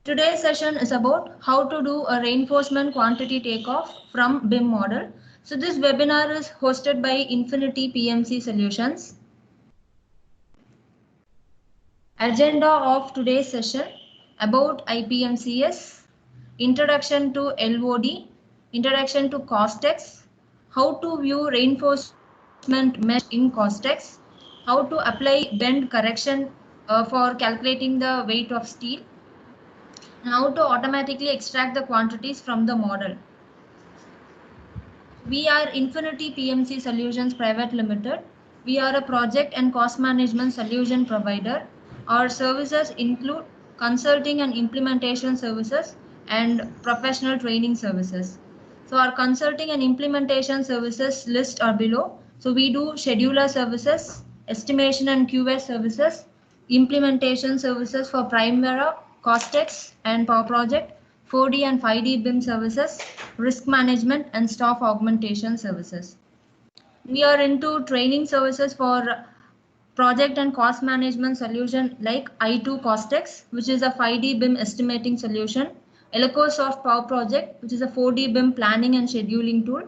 Today's session is about how to do a reinforcement quantity takeoff from BIM model. So this webinar is hosted by Infinity PMC Solutions. Agenda of today's session about IPMCS, introduction to LOD, introduction to Costex, how to view reinforcement mesh in Costex, how to apply bend correction for calculating the weight of steel, and how to automatically extract the quantities from the model. We are Infinity PMC Solutions Private Limited. We are a project and cost management solution provider. Our services include consulting and implementation services and professional training services. So our consulting and implementation services list are below. So we do scheduler services, estimation and QS services, implementation services for Primavera, Costex and Power Project, 4D and 5D BIM services, risk management and staff augmentation services. We are into training services for project and cost management solution like I2 Costex, which is a 5D BIM estimating solution, Elocosoft Power Project, which is a 4D BIM planning and scheduling tool,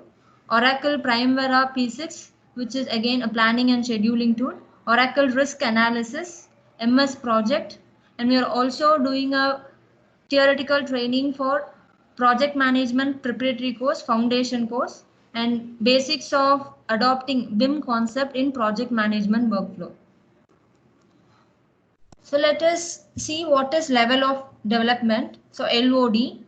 Oracle Primavera P6, which is again a planning and scheduling tool, Oracle Risk Analysis, MS Project, and we are also doing a theoretical training for project management preparatory course, foundation course, and basics of adopting BIM concept in project management workflow. So let us see what is level of development. So LOD.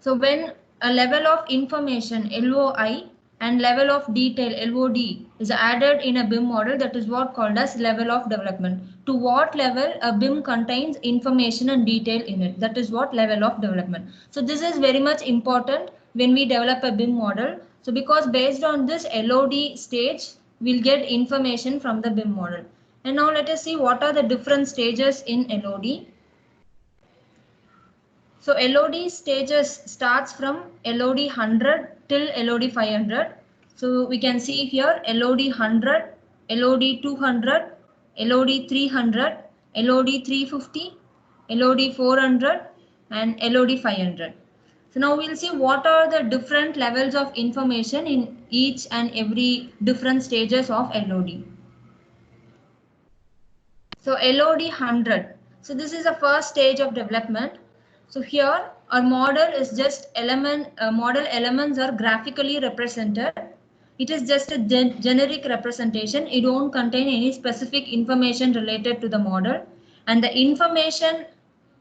So when a level of information LOI and level of detail LOD is added in a BIM model, that is what called as level of development. To what level a BIM contains information and detail in it, that is what level of development. So this is very much important when we develop a BIM model. So because based on this LOD stage, we'll get information from the BIM model. And now let us see what are the different stages in LOD. So LOD stages starts from LOD 100 till LOD 500. So we can see here LOD 100, LOD 200, LOD 300, LOD 350, LOD 400 and LOD 500. So now we'll see what are the different levels of information in each and every different stages of LOD. So LOD 100. So this is the first stage of development. So here our model is just model elements are graphically represented. It is just a generic representation. It won't contain any specific information related to the model. And the information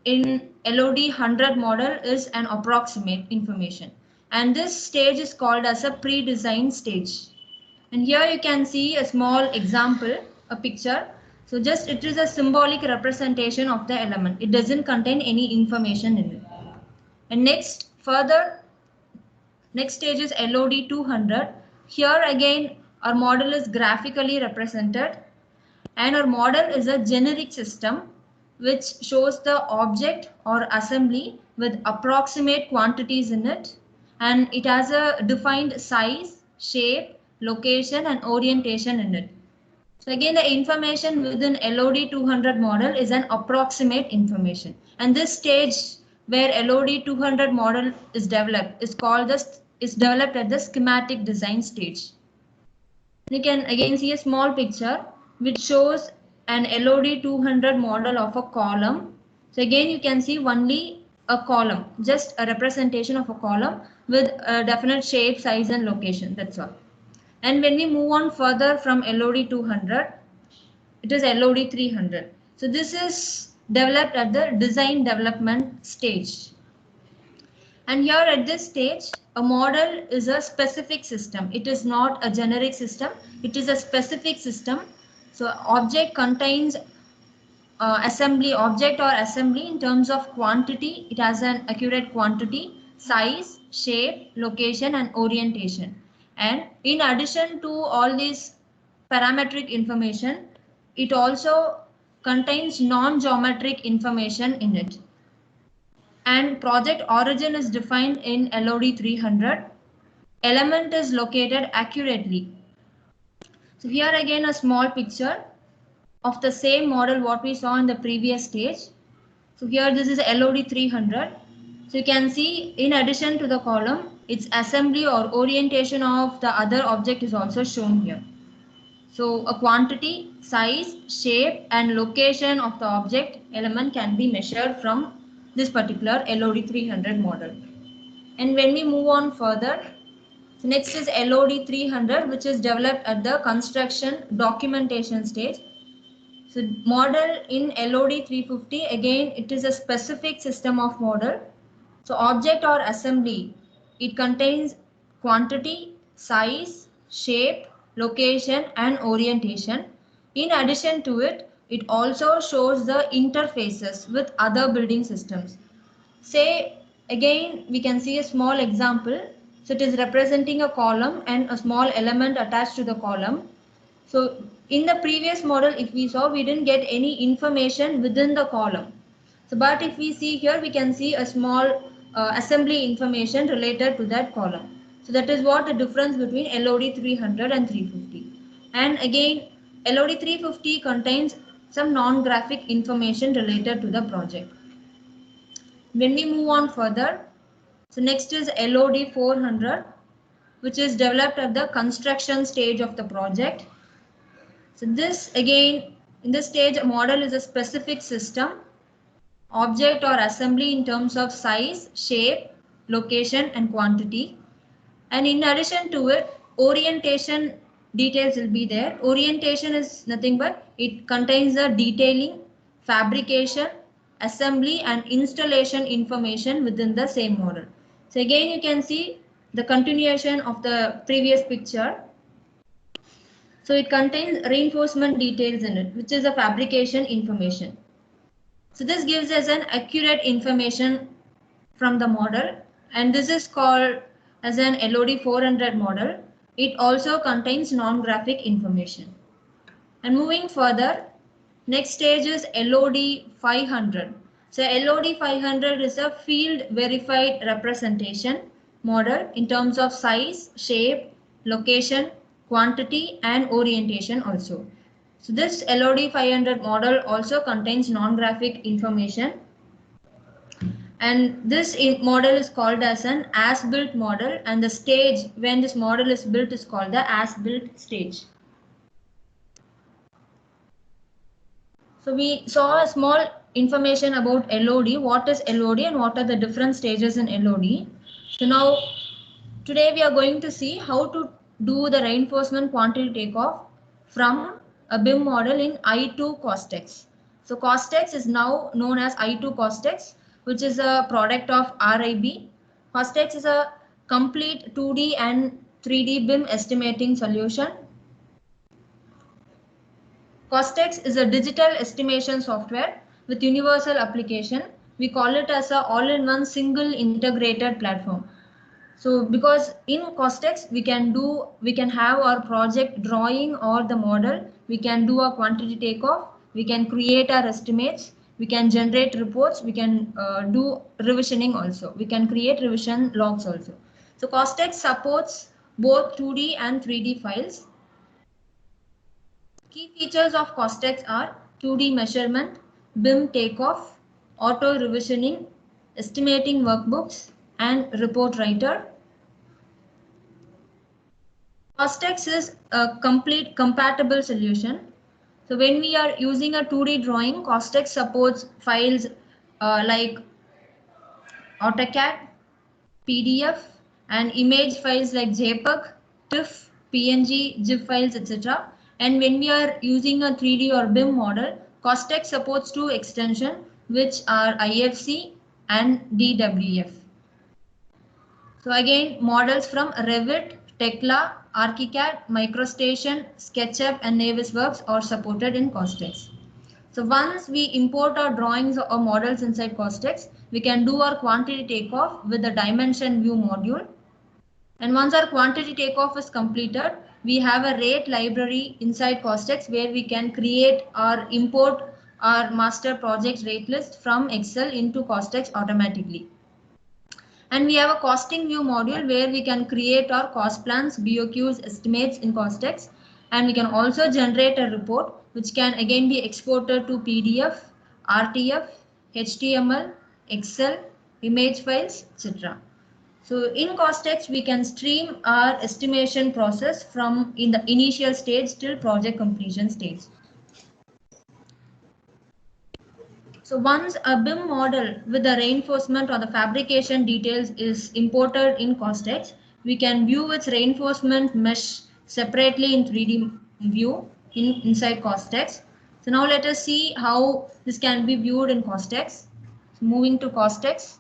in LOD 100 model is an approximate information. And this stage is called as a pre-design stage. And here you can see a small example, a picture. So just it is a symbolic representation of the element. It doesn't contain any information in it. And next stage is LOD 200. Here again our model is graphically represented and our model is a generic system which shows the object or assembly with approximate quantities in it, and it has a defined size, shape, location and orientation in it. So again the information within LOD 200 model is an approximate information, and this stage where LOD 200 model is developed is developed at the schematic design stage. You can again see a small picture which shows an LOD 200 model of a column. So again you can see only a column, just a representation of a column with a definite shape, size and location, that's all. And when we move on further from LOD 200, it is LOD 300. So this is developed at the design development stage. And here at this stage, a model is a specific system. It is not a generic system. It is a specific system. So object contains object or assembly in terms of quantity. It has an accurate quantity, size, shape, location and orientation. And in addition to all these parametric information, it also contains non-geometric information in it. And project origin is defined in LOD 300. Element is located accurately. So here again a small picture of the same model what we saw in the previous stage. So here this is LOD 300. So you can see in addition to the column, its assembly or orientation of the other object is also shown here. So a quantity, size, shape and location of the object element can be measured from this particular LOD 300 model. And when we move on further, so next is LOD 300, which is developed at the construction documentation stage. So model in LOD 350, again it is a specific system of model. So object or assembly, it contains quantity, size, shape, location and orientation. In addition to it, it also shows the interfaces with other building systems. Say again we can see a small example. So it is representing a column and a small element attached to the column. So in the previous model, if we saw, we didn't get any information within the column. So but if we see here, we can see a small assembly information related to that column. So that is what the difference between LOD 300 and 350. And again, LOD 350 contains some non-graphic information related to the project. When we move on further, so next is LOD 400, which is developed at the construction stage of the project. So this again, in this stage, a model is a specific system, object or assembly in terms of size, shape, location and quantity. And in addition to it, orientation details will be there. Orientation is nothing but it contains the detailing, fabrication, assembly and installation information within the same model. So again, you can see the continuation of the previous picture. So it contains reinforcement details in it, which is a fabrication information. So this gives us an accurate information from the model, and this is called as an LOD 400 model. It also contains non-graphic information. And moving further, next stage is LOD 500. So LOD 500 is a field verified representation model in terms of size, shape, location, quantity and orientation also. So this LOD 500 model also contains non-graphic information, and this model is called as an as-built model, and the stage when this model is built is called the as-built stage. So we saw a small information about LOD, what is LOD and what are the different stages in LOD. So now today we are going to see how to do the reinforcement quantity takeoff from a BIM model in I2 Costex. So Costex is now known as I2 Costex, which is a product of RIB. Costex is a complete 2D and 3D BIM estimating solution. Costex is a digital estimation software with universal application. We call it as a all-in-one single integrated platform. So because in Costex we can have our project drawing or the model, we can do a quantity takeoff, we can create our estimates, we can generate reports, we can do revisioning also, we can create revision logs also. So Costex supports both 2D and 3D files. Key features of Costex are 2D measurement, BIM takeoff, auto revisioning, estimating workbooks, and report writer. Costex is a complete compatible solution. So when we are using a 2D drawing, Costex supports files like AutoCAD, PDF, and image files like JPEG, TIFF, PNG, GIF files, etc. And when we are using a 3D or BIM model, Costex supports two extensions, which are IFC and DWF. So again, models from Revit, Tekla, ArchiCAD, MicroStation, SketchUp and Navisworks are supported in Costex. So once we import our drawings or models inside Costex, we can do our quantity takeoff with the dimension view module. And once our quantity takeoff is completed, we have a rate library inside Costex where we can create or import our master project rate list from Excel into Costex automatically. And we have a costing view module where we can create our cost plans, BOQs, estimates in Costex. And we can also generate a report which can again be exported to PDF, RTF, HTML, Excel, image files, etc. So in Costex, we can stream our estimation process from in the initial stage till project completion stage. So once a BIM model with the reinforcement or the fabrication details is imported in Costex, we can view its reinforcement mesh separately in 3D view inside Costex. So now let us see how this can be viewed in Costex. So moving to Costex.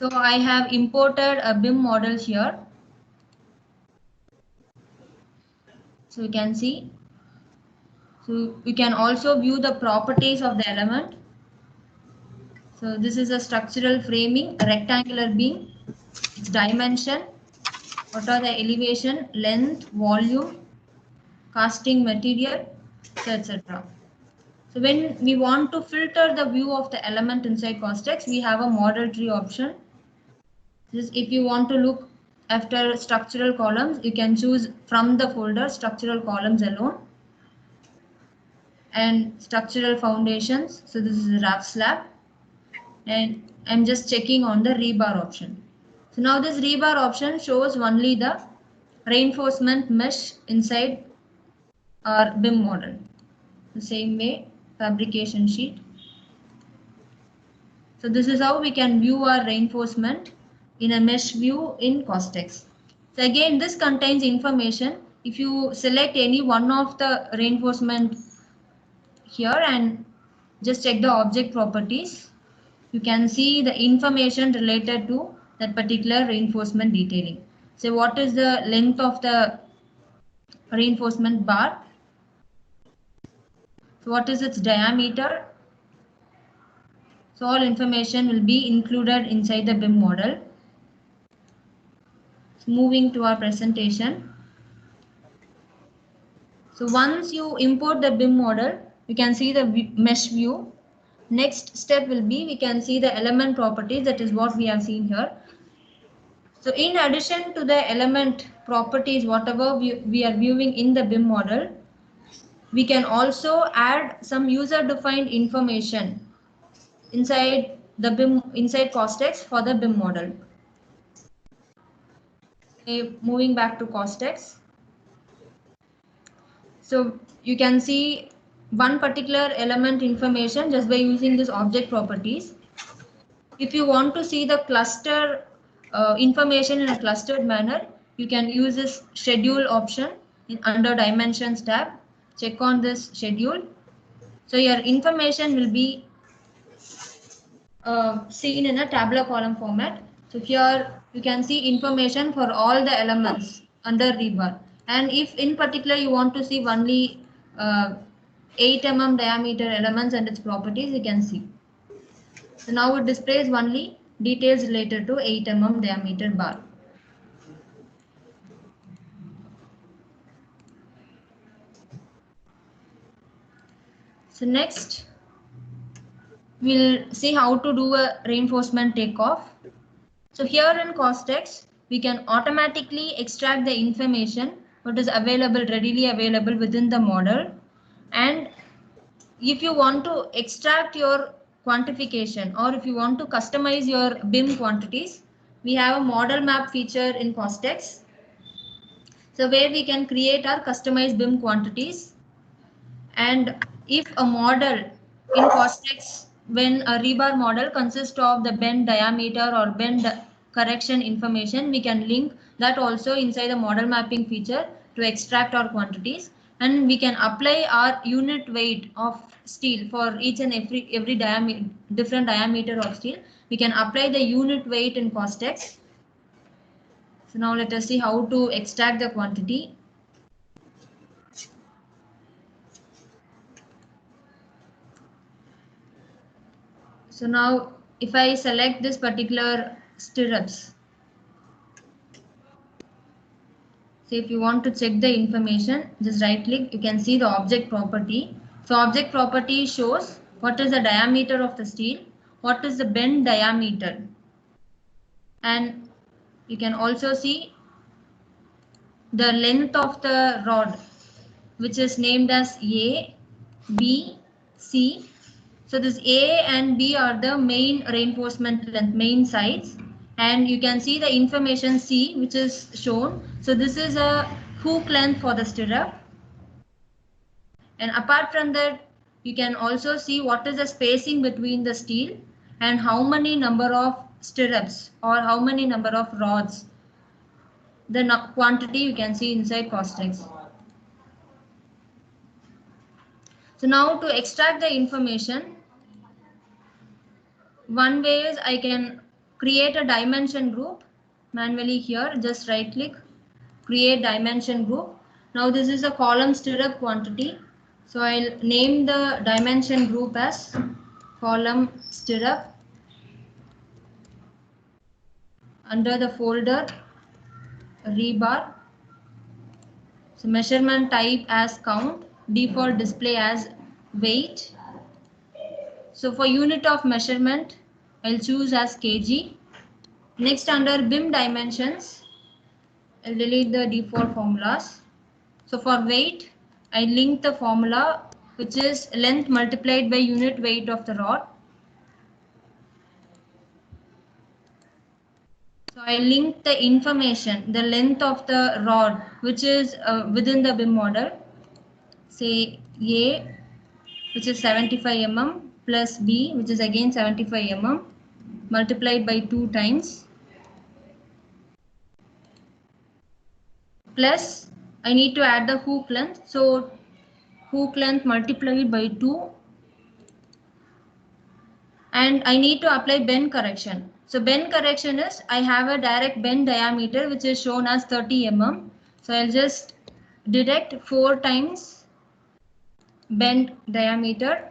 So I have imported a BIM model here. So you can see. So we can also view the properties of the element. So this is a structural framing, a rectangular beam, its dimension, what are the elevation, length, volume, casting material, etc. So when we want to filter the view of the element inside Costex, we have a model tree option. This, if you want to look after structural columns, you can choose from the folder structural columns alone and structural foundations. So this is a rough slab, and I'm just checking on the rebar option. So now this rebar option shows only the reinforcement mesh inside our BIM model. The same way, fabrication sheet. So this is how we can view our reinforcement in a mesh view in Costex. So again, this contains information. If you select any one of the reinforcement here and just check the object properties, you can see the information related to that particular reinforcement detailing. So what is the length of the reinforcement bar? So what is its diameter? So all information will be included inside the BIM model. So moving to our presentation. So once you import the BIM model, you can see the mesh view. Next step will be we can see the element properties, that is what we have seen here. So in addition to the element properties, whatever we are viewing in the BIM model, we can also add some user defined information inside the BIM, inside Costex for the BIM model. Okay, moving back to Costex. So you can see one particular element information just by using this object properties. If you want to see the cluster information in a clustered manner, you can use this schedule option under dimensions tab. Check on this schedule. So your information will be seen in a tabular column format. So here you can see information for all the elements under rebar. And if in particular you want to see only 8 mm diameter elements and its properties, you can see. So now it displays only details related to 8 mm diameter bar. So next we'll see how to do a reinforcement takeoff. So here in Costex, we can automatically extract the information what is available, readily available within the model. And if you want to extract your quantification or if you want to customize your BIM quantities, we have a model map feature in Costex. So where we can create our customized BIM quantities. And if a model in Costex, when a rebar model consists of the bend diameter or bend correction information, we can link that also inside the model mapping feature to extract our quantities. And we can apply our unit weight of steel for each and every diameter, different diameter of steel. We can apply the unit weight in Costex. So now let us see how to extract the quantity. So now if I select this particular stirrups, so if you want to check the information, just right click, you can see the object property. So object property shows what is the diameter of the steel, what is the bend diameter, and you can also see the length of the rod. which is named as A, B, C. So this A and B are the main reinforcement length, main sides, and you can see the information C, which is shown. So this is a hook length for the stirrup. And apart from that, you can also see what is the spacing between the steel and how many number of stirrups or how many number of rods. The quantity you can see inside Costex. So now to extract the information, one way is I can create a dimension group manually here. Just right click, create dimension group. Now this is a column stirrup quantity. So I'll name the dimension group as column stirrup. Under the folder rebar. So measurement type as count, default display as weight. So for unit of measurement, I'll choose as kg. Next under BIM dimensions, I'll delete the default formulas. So for weight, I link the formula which is length multiplied by unit weight of the rod. So I link the information, the length of the rod which is within the BIM model. Say A, which is 75 mm, plus B, which is again 75 mm, multiplied by 2 times, plus I need to add the hook length. So hook length multiplied by 2, and I need to apply bend correction. So bend correction is I have a direct bend diameter which is shown as 30 mm. So I'll just deduct 4 times bend diameter.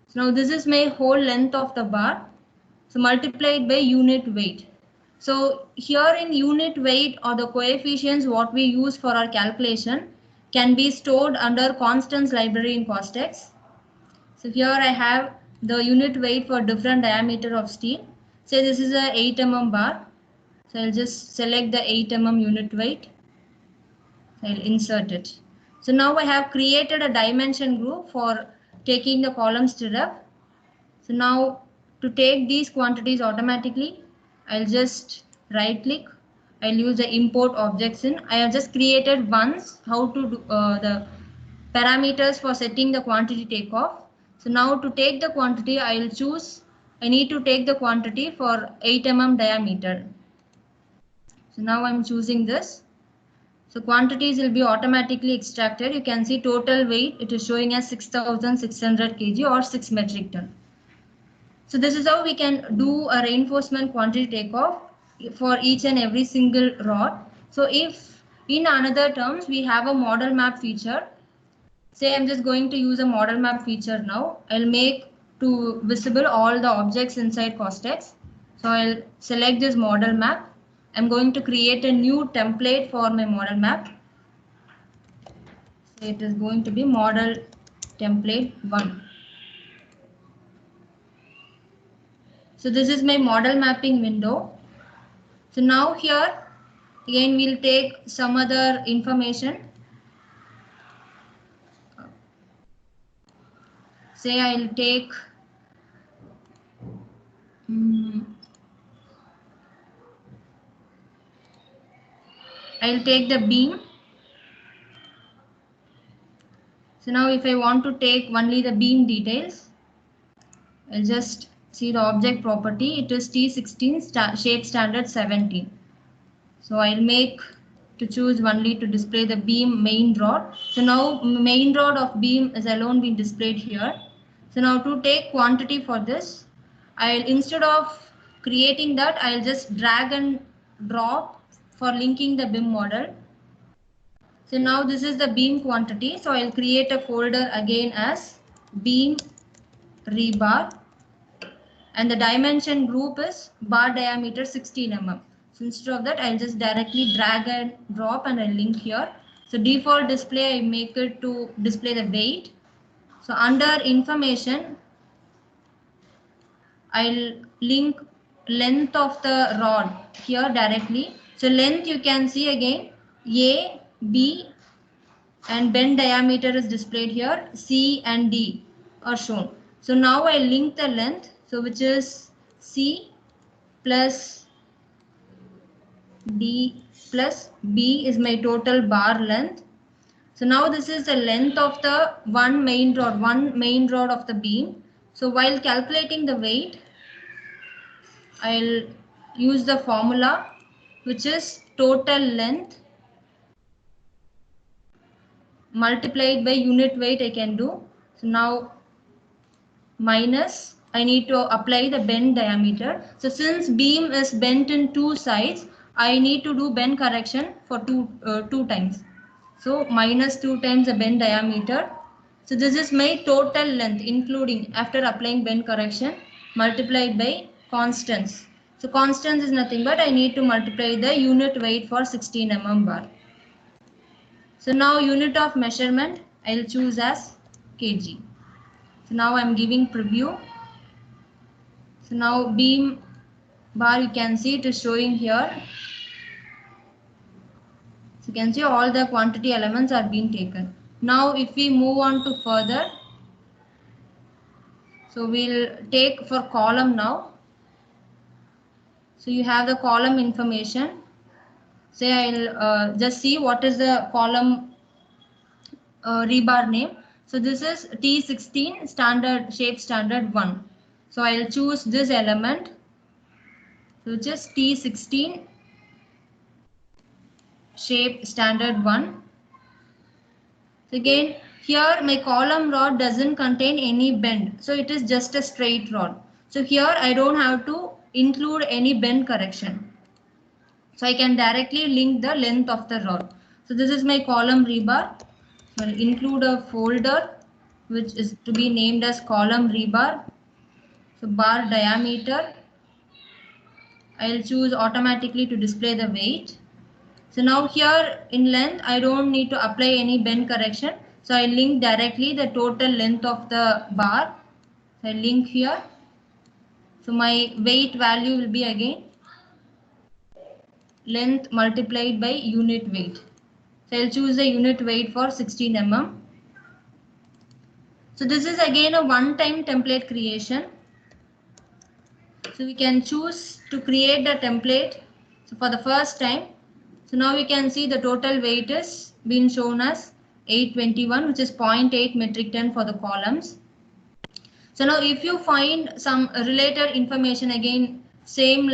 So now this is my whole length of the bar. So multiplied by unit weight. So here in unit weight or the coefficients what we use for our calculation can be stored under constants library in Costex. So here I have the unit weight for different diameter of steel. Say this is a 8 mm bar. So I'll just select the 8 mm unit weight. I'll insert it. So now I have created a dimension group for taking the column stirrup. So now to take these quantities automatically, I'll just right click. I'll use the import objects in. I have just created once how to do the parameters for setting the quantity takeoff. So now to take the quantity, I'll choose, I need to take the quantity for 8 mm diameter. So now I'm choosing this. So quantities will be automatically extracted. You can see total weight, it is showing as 6,600 kg or 6 metric ton. So this is how we can do a reinforcement quantity takeoff for each and every single rod. So if in another terms we have a model map feature, say I'm just going to use a model map feature now. I'll make to visible all the objects inside Costex. So I'll select this model map. I'm going to create a new template for my model map. So it is going to be model template 1. So this is my model mapping window. So now here again we'll take some other information. Say I'll take the beam. So now if I want to take only the beam details, I'll just see the object property. It is T16 shape standard 17. So I'll make to choose only to display the beam main rod. So now main rod of beam is alone being displayed here. So now to take quantity for this, I'll instead of creating that, I'll just drag and drop for linking the BIM model. So now this is the beam quantity. So I'll create a folder again as beam rebar, and the dimension group is bar diameter 16 mm. So instead of that, I'll just directly drag and drop and I'll link here. So default display, I make it to display the weight. So under information, I'll link length of the rod here directly. So length you can see again A, B and bend diameter is displayed here. C and D are shown. So now I link the length, so which is C plus D plus B is my total bar length. So now this is the length of the one main rod of the beam. So while calculating the weight, I'll use the formula, which is total length multiplied by unit weight I can do. So now minus, I need to apply the bend diameter. So since beam is bent in two sides, I need to do bend correction for two times. So minus 2 times the bend diameter. So this is my total length including after applying bend correction multiplied by constants. So constants is nothing but I need to multiply the unit weight for 16 mm bar. So now unit of measurement I'll choose as kg. So now I'm giving preview. So now beam bar, you can see it is showing here. So you can see all the quantity elements are being taken. Now if we move on to further, so we'll take for column now. So you have the column information. Say I'll just see what is the column rebar name. So this is T16 standard shape standard 1. So I'll choose this element, which is T16 shape standard 1. So again, here my column rod doesn't contain any bend, so it is just a straight rod. So here I don't have to include any bend correction. So I can directly link the length of the rod. So this is my column rebar. So I'll include a folder which is to be named as column rebar. So bar diameter, I'll choose automatically to display the weight. So now here in length, I don't need to apply any bend correction. So I link directly the total length of the bar. So I link here. So my weight value will be again length multiplied by unit weight. So I'll choose the unit weight for 16 mm. So this is again a one-time template creation. So we can choose to create the template. So for the first time, so now we can see the total weight is being shown as 821, which is 0.8 metric ton for the columns. So now if you find some related information, again same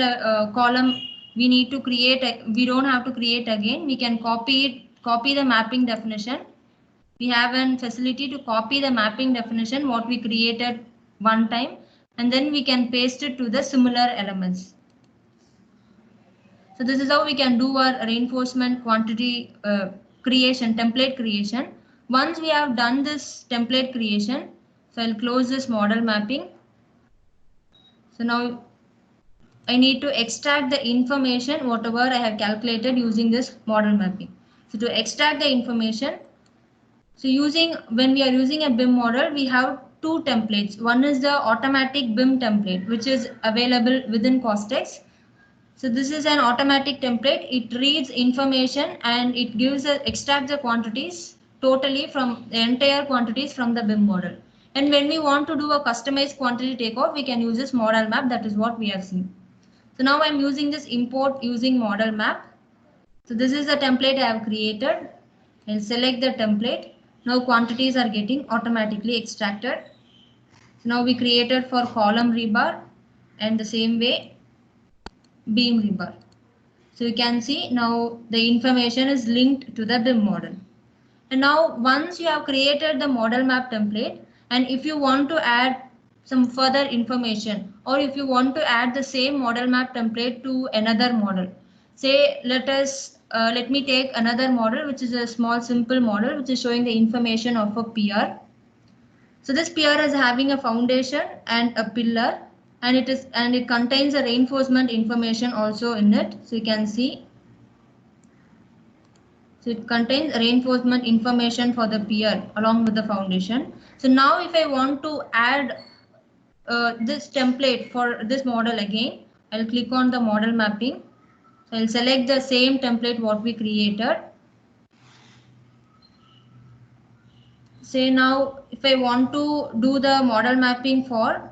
column we need to create, we don't have to create again, we can copy the mapping definition. We have a facility to copy the mapping definition what we created one time, and then we can paste it to the similar elements. So this is how we can do our reinforcement quantity creation, template creation. Once we have done this template creation, so I'll close this model mapping. So now I need to extract the information whatever I have calculated using this model mapping. So to extract the information, so when we are using a BIM model, we have two templates. One is the automatic BIM template, which is available within Costex. So this is an automatic template. It reads information and it extracts the quantities totally from the entire quantities from the BIM model. And when we want to do a customized quantity takeoff, we can use this model map. That is what we have seen. So now I'm using this import using model map. So this is the template I have created. I'll select the template. Now quantities are getting automatically extracted. So now we created for column rebar and the same way beam rebar. So you can see now the information is linked to the BIM model. And now once you have created the model map template, and if you want to add some further information, or if you want to add the same model map template to another model, say let me take another model which is a small simple model which is showing the information of a pier. So this pier is having a foundation and a pillar, and it contains a reinforcement information also in it. So you can see, so it contains reinforcement information for the pier along with the foundation. So now if I want to add this template for this model again, I'll click on the model mapping. So I'll select the same template what we created. say now if I want to do the model mapping for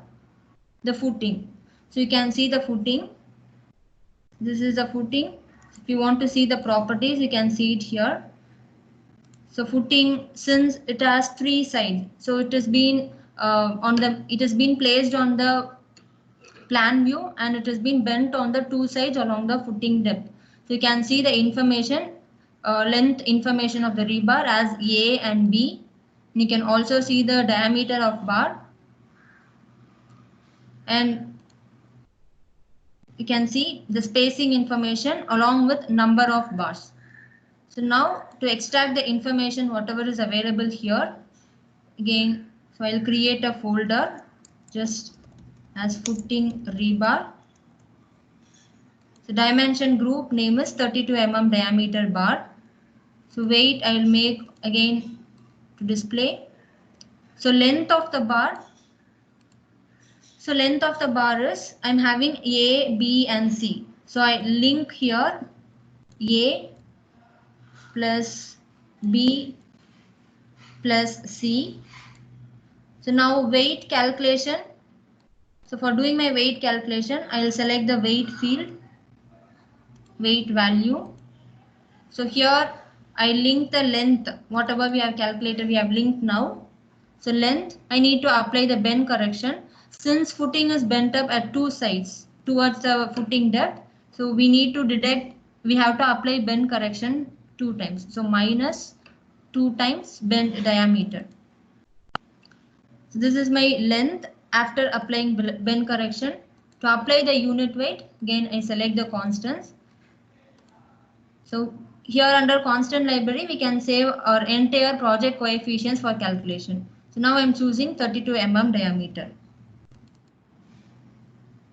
the footing, so you can see the footing. This is the footing. If you want to see the properties, you can see it here. So footing, since it has three sides, so it has been it has been placed on the plan view and it has been bent on the two sides along the footing depth. So you can see the information, length information of the rebar as A and B. And you can also see the diameter of bar, and you can see the spacing information along with number of bars. So now to extract the information whatever is available here, again, so I'll create a folder just as footing rebar. So dimension group name is 32 mm diameter bar. So weight I will make again to display. So length of the bar. So length of the bar is I'm having A, B and C. So I link here A plus B plus C. So now weight calculation. So for doing my weight calculation, I will select the weight field, weight value. So here I link the length, whatever we have calculated, we have linked now. So length, I need to apply the bend correction. Since footing is bent up at two sides towards the footing depth, so we need to deduct, we have to apply bend correction 2 times. So minus 2 times bend diameter. So this is my length after applying bend correction. To apply the unit weight, again I select the constants. So here under constant library, we can save our entire project coefficients for calculation. So now I'm choosing 32 mm diameter.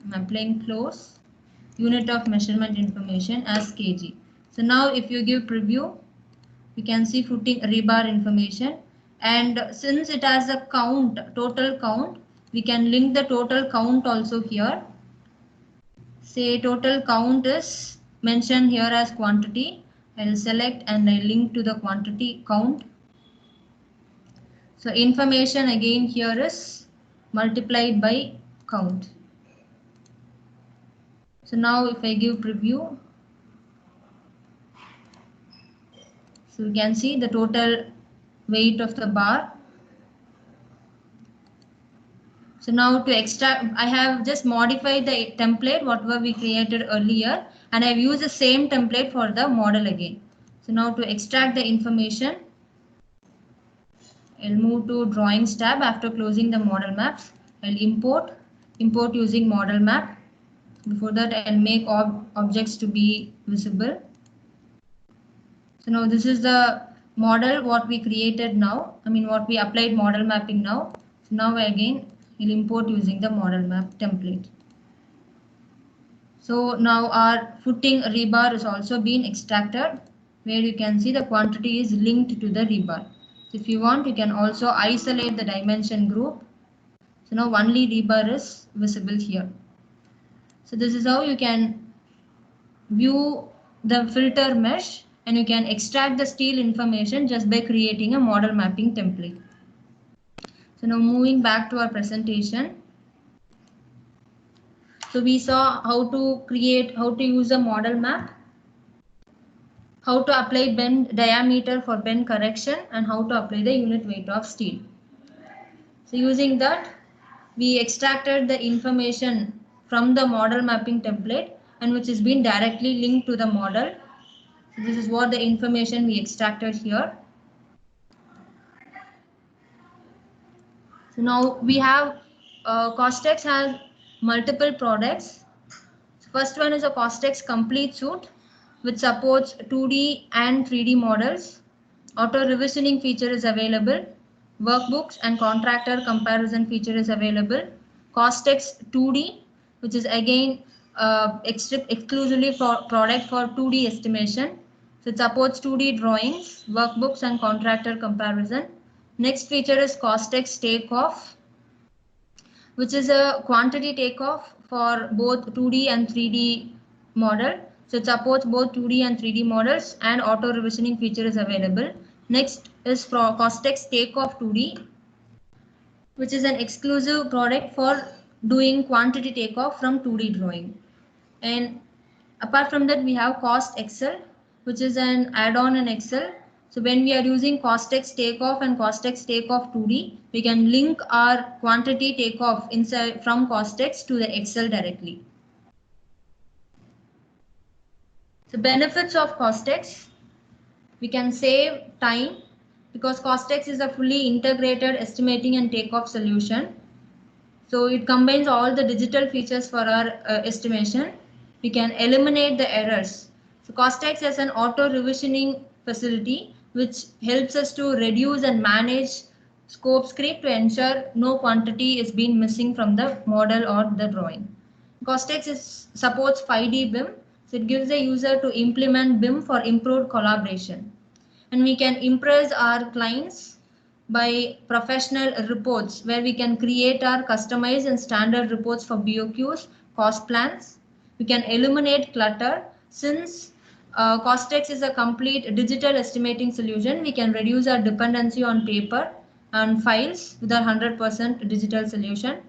I'm applying close, unit of measurement information as kg. So now if you give preview, you can see footing rebar information. And since it has a count, total count, we can link the total count also here. Say total count is mentioned here as quantity. I will select and I link to the quantity count. So information again here is multiplied by count. So now if I give preview, so you can see the total weight of the bar. So now to extract, I have just modified the template whatever we created earlier, and I've used the same template for the model again. So now to extract the information, I'll move to drawings tab. After closing the model maps, I'll import using model map. Before that, I'll make objects to be visible. So now this is the model what we created now. I mean what we applied model mapping now. So now again we'll import using the model map template. So now our footing rebar is also been extracted, where you can see the quantity is linked to the rebar. So if you want, you can also isolate the dimension group. So now only rebar is visible here. So this is how you can view the filter mesh, and you can extract the steel information just by creating a model mapping template. So now moving back to our presentation. So we saw how to use a model map, how to apply bend diameter for bend correction, and how to apply the unit weight of steel. So using that, we extracted the information from the model mapping template, and which has been directly linked to the model. So this is what the information we extracted here. So now we have Costex has multiple products. First one is a Costex complete suite, which supports 2D and 3D models. Auto revisioning feature is available. Workbooks and contractor comparison feature is available. Costex 2D, which is again exclusively for product for 2D estimation. So it supports 2D drawings, workbooks and contractor comparison. Next feature is Costex takeoff, which is a quantity takeoff for both 2D and 3D model. So it supports both 2D and 3D models, and auto revisioning feature is available. Next is for Costex Takeoff 2D, which is an exclusive product for doing quantity takeoff from 2D drawing. And apart from that, we have Cost Excel, which is an add-on in Excel. So when we are using Costex Takeoff and Costex Takeoff 2D, we can link our quantity takeoff inside from Costex to the Excel directly. So benefits of Costex: we can save time because Costex is a fully integrated estimating and takeoff solution. So it combines all the digital features for our estimation. We can eliminate the errors. So Costex has an auto revisioning facility which helps us to reduce and manage scope creep to ensure no quantity is being missing from the model or the drawing. Costex supports 5D BIM, so it gives the user to implement BIM for improved collaboration. And we can impress our clients by professional reports where we can create our customized and standard reports for BOQs, cost plans. We can eliminate clutter. Since Costex is a complete digital estimating solution, we can reduce our dependency on paper and files with our 100% digital solution.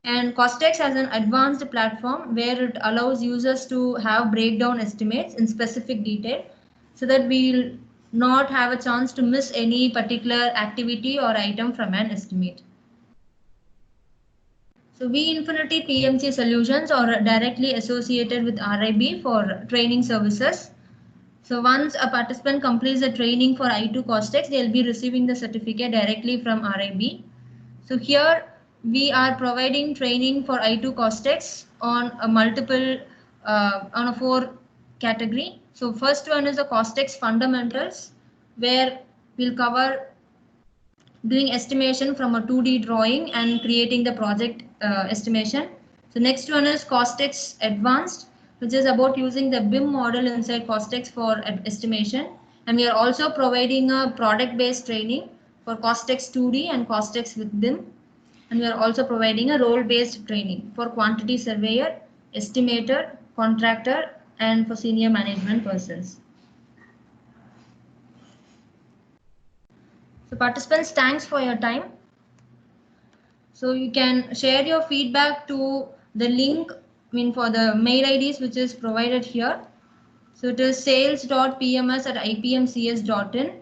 And Costex has an advanced platform where it allows users to have breakdown estimates in specific detail so that we'll not have a chance to miss any particular activity or item from an estimate. So V-Infinity PMC solutions are directly associated with RIB for training services. So once a participant completes the training for I2 Costex, they'll be receiving the certificate directly from RIB. So here we are providing training for I2 Costex on a multiple, on a 4 category. So first one is the Costex fundamentals, where we'll cover doing estimation from a 2D drawing and creating the project estimation. So next one is Costex Advanced, which is about using the BIM model inside Costex for estimation. And we are also providing a product-based training for Costex 2D and Costex with BIM. And we are also providing a role-based training for quantity surveyor, estimator, contractor, and for senior management persons. So participants, thanks for your time. So you can share your feedback to the link, for the mail IDs which is provided here. So it is sales.pms@ipmcs.in.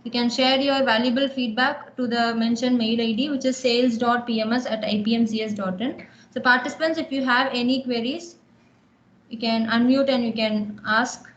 You can share your valuable feedback to the mentioned mail ID, which is sales.pms@ipmcs.in. So participants, if you have any queries, you can unmute and you can ask.